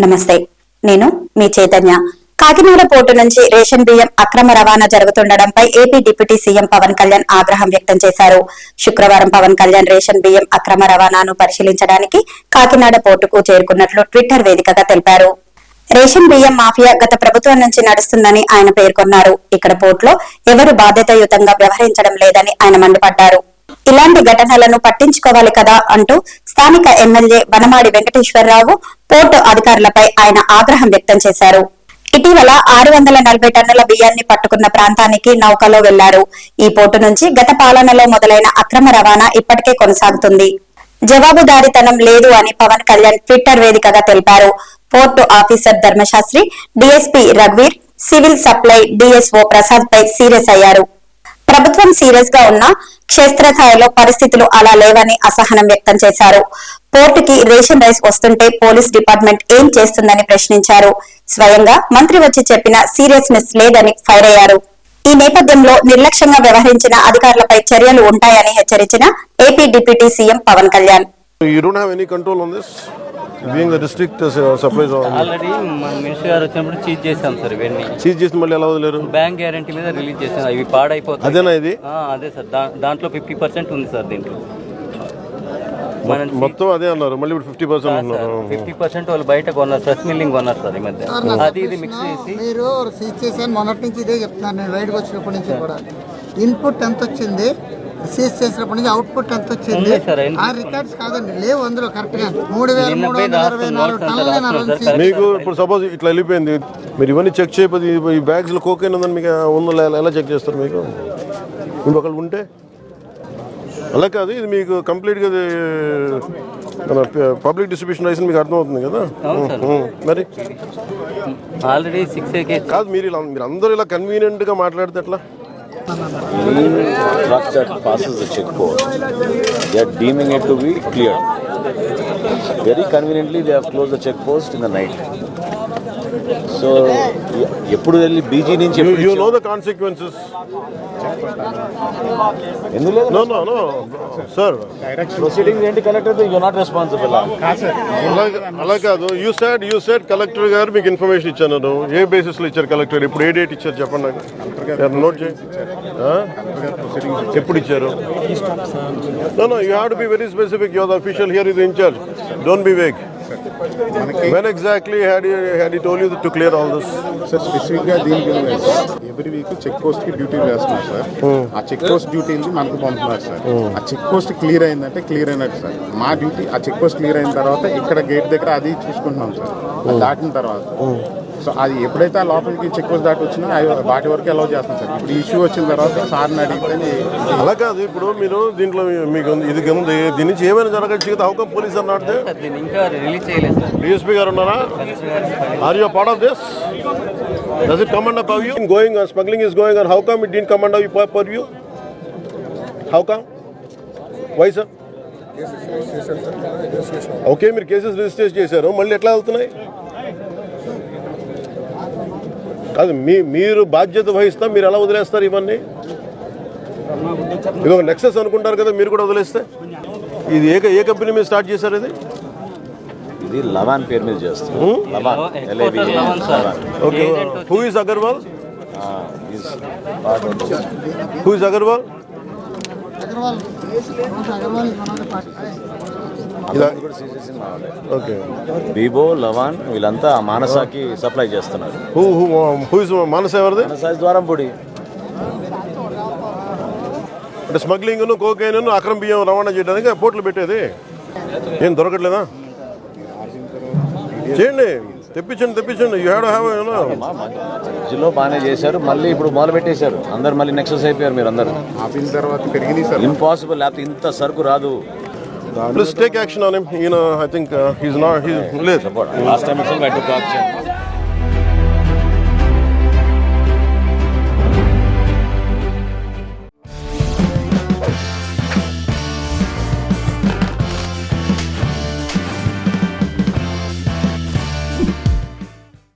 నమస్తే, నేను మీ చైతన్య. కాకినాడ పోర్టు నుంచి రేషన్ బియ్యం అక్రమ రవాణా జరుగుతుండటంపై AP deputy CM Pawan Kalyan ఆగ్రహం వ్యక్తం చేశారు. శుక్రవారం పవన్ కళ్యాణ్ రేషన్ బియ్యం అక్రమ రవాణాను పరిశీలించడానికి కాకినాడ పోర్టుకు చేరుకున్నట్లు ట్విట్టర్ వేదికగా తెలిపారు. రేషన్ బియ్యం మాఫియా గత ప్రభుత్వం నుంచి నడుస్తుందని ఆయన పేర్కొన్నారు. ఇక్కడ పోర్టులో ఎవరు బాధ్యతాయుతంగా వ్యవహరించడం లేదని ఆయన మండిపడ్డారు. ఇలాంటి ఘటనలను పట్టించుకోవాలి కదా అంటూ స్థానిక ఎమ్మెల్యే వనమాడి వెంకటేశ్వరరావు పోర్టు అధికారులపై ఆయన ఆగ్రహం వ్యక్తం చేశారు. ఇటీవల 640 టన్నుల బియ్యాన్ని పట్టుకున్న ప్రాంతానికి నౌకలో వెళ్లారు. ఈ పోర్టు నుంచి గత పాలనలో మొదలైన అక్రమ రవాణా ఇప్పటికే కొనసాగుతుంది. జవాబుదారీతనం లేదు అని పవన్ కళ్యాణ్ ట్విట్టర్ వేదికగా తెలిపారు. పోర్టు ఆఫీసర్ ధర్మశాస్త్రి, డీఎస్పీ రఘువీర్, సివిల్ సప్లై డీఎస్ఓ ప్రసాద్ పై సీరియస్ అయ్యారు. ప్రభుత్వం సీరియస్ గా ఉన్న క్షేత్రస్థాయిలో పరిస్థితులు అలా లేవని అసహనం వ్యక్తం చేశారు. పోర్టుకి రేషన్ రైస్ వస్తుంటే పోలీస్ డిపార్ట్మెంట్ ఏం చేస్తుందని ప్రశ్నించారు. స్వయంగా మంత్రి వచ్చి చెప్పిన సీరియస్నెస్ లేదని ఫైర్ అయ్యారు. ఈ నేపథ్యంలో నిర్లక్ష్యంగా వ్యవహరించిన అధికారులపై చర్యలు ఉంటాయని హెచ్చరించిన AP deputy CM Pawan Kalyan. Being the district supplies already మన మినిస్టర్ గారు వచ్చినప్పుడు చీజ్ చేశాం సార్. ఇవన్నీ చీజ్ చేసి మళ్ళీ ఎలా వదిలేరు? బ్యాంక్ గ్యారంటీ మీద రిలీజ్ చేసాం. ఇవి పాడైపోతాయి. అదేనా ఇది? అదే సార్, దాంట్లో 50% ఉంది సార్. దీంట్లో మొత్తం అదే అన్నారు. మళ్ళీ ఇప్పుడు 50% ఉన్నారు. 50% వాళ్ళు బయట కొన్నారు, ఫ్రెష్ మిల్లింగ్ కొన్నారు సార్. ఈ మధ్య అది ఇది మిక్స్ చేసి మీరు సీజ్ చేశాను. మొన్నటి నుంచి ఇదే చెప్తున్నాను నేను. రైడ్కి వచ్చినప్పటి నుంచి కూడా ఇన్పుట్ ఎంత వచ్చింది, సీజ్ చేసినప్పటి నుంచి అవుట్పుట్ ఎంత వచ్చింది ఆ రికార్డ్స్ కాదండి, లేవు అందులో కరెక్ట్ గా. 3,324 టన్నులు. మీకు ఇప్పుడు సపోజ్ ఇట్లా వెళ్ళిపోయింది, మీరు ఇవన్నీ చెక్ చేయకపోతే ఈ బ్యాగ్స్ లో కోకైన్ ఉందని మీకు ఉందో ఎలా చెక్ చేస్తారు? మీకు ఇంకొకళ్ళు ఉంటే అలా కాదు. ఇది మీకు కంప్లీట్ గా పబ్లిక్ డిస్ట్రిబ్యూషన్ లైసెన్స్ మీకు అర్థమవుతుంది కదా. మరి ఆల్రెడీ 6 కాదు, మీరు అందరూ ఇలా కన్వీనియంట్ గా మాట్లాడితే ఎట్లా? Truck that passes the check post, they are deeming it to be cleared. Very conveniently, they have closed the check post in the night. So, ఎప్పుడు వెళ్ళి బీజీ నుంచి you know the consequences. No, sir. Proceedings ఏంటి collector? You are not responsible. అలా కాదు. You said collector గారు మీకు information ఇచ్చాను. ఏ basis లో ఇచ్చారు కలెక్టర్? ఇప్పుడు ఏ డేట్ ఇచ్చారు చెప్పండి నాకు. నోట్ చేయండి. ఎప్పుడు ఇచ్చారు? No, you have to be very specific. You are the official here, is in charge. Don't be vague. When exactly had he told you to clear all this? Sir specific గా దీనికి every week check post కి duty వేస్తున్నాం sir. ఆ check post డ్యూటీని మనకు పంపుతున్నారు sir. ఆ check post clear అయిందంటే clear అయినట్టు సార్. మా డ్యూటీ ఆ చెక్ పోస్ట్ క్లియర్ అయిన తర్వాత ఇక్కడ గేట్ దగ్గర అది చూసుకుంటున్నాం సార్. దాటిన తర్వాత సో అది ఎప్పుడైతే ఆ లోపలికి చెక్ పోస్ట్ దాటి వచ్చినా వాటి వరకు అలౌ చేస్తాం సార్. ఇప్పుడు ఇష్యూ వచ్చిన తర్వాత సార్ని అడిగితే అలా కాదు. ఇప్పుడు మీరు దీంట్లో మీకు ఇది ఉంది, దీని నుంచి ఏమైనా జరగచ్చు కదా. How come police are not there? ఇంకా రిలీజ్ చేయలేదు సార్. DSP గారు ఉన్నారా? Are you part of this? Does it come under purview? Going on, smuggling is going on. How come it didn't come under purview? How come? Why sir? Okay, మీరు cases register చేశారు, మళ్ళీ ఎట్లా వెళ్తున్నాయి? కాదు, మీరు బాధ్యత వహిస్తా, మీరు ఎలా వదిలేస్తారు ఇవన్నీ? ఇది ఒక నెక్సెస్ అనుకుంటారు కదా, మీరు కూడా వదిలేస్తే. ఇది ఏ కంపెనీ మీద స్టార్ట్ చేశారు? ఇది లవాన్ పేరు మీద చేస్తారు. Okay, who is Agarwal? Who is Agarwal? Okay, బీబో, లవాన్ వీళ్ళంతా మానసాకి సప్లై చేస్తున్నారు. Who is Manasa? ఎవరిది? మానస ద్వారంపూడి. అంటే స్మగ్లింగ్, కోకైన్, అక్రమ బియ్యం రవాణా చేయడానికి పోర్టులు పెట్టేది ఏం దొరకట్లేదా? చేయండి, తెప్పించండి. You have to have. మధ్యలో బాగానే చేశారు, మళ్ళీ ఇప్పుడు మొదలు పెట్టేశారు. అందరు మళ్ళీ నెక్సెస్ అయిపోయారు. మీరు అందరు ఆపిన తర్వాత పెరిగింది సార్. ఇంపాసిబుల్, లేకపోతే ఇంత సరుకు రాదు. Please take action on him. I think he's not. He's late. Last time itself I took action.